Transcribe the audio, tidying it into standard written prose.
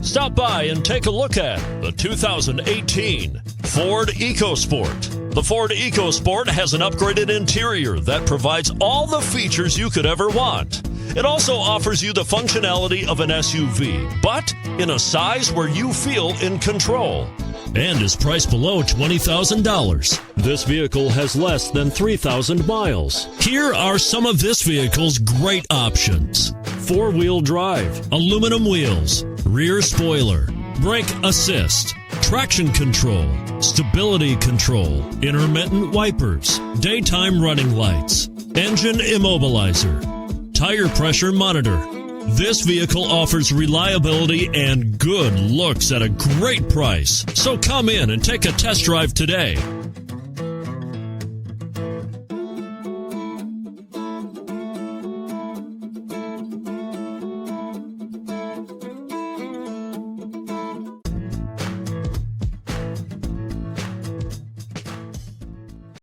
Stop by and take a look at the 2018 Ford EcoSport. The Ford EcoSport has an upgraded interior that provides all the features you could ever want. It also offers you the functionality of an SUV, but in a size where you feel in control. And is priced below $20,000. This vehicle has less than 3,000 miles. Here are some of this vehicle's great options: four-wheel drive, aluminum wheels, rear spoiler, brake assist, traction control, stability control, intermittent wipers, daytime running lights, engine immobilizer, tire pressure monitor. This vehicle offers reliability and good looks at a great price. So come in and take a test drive today.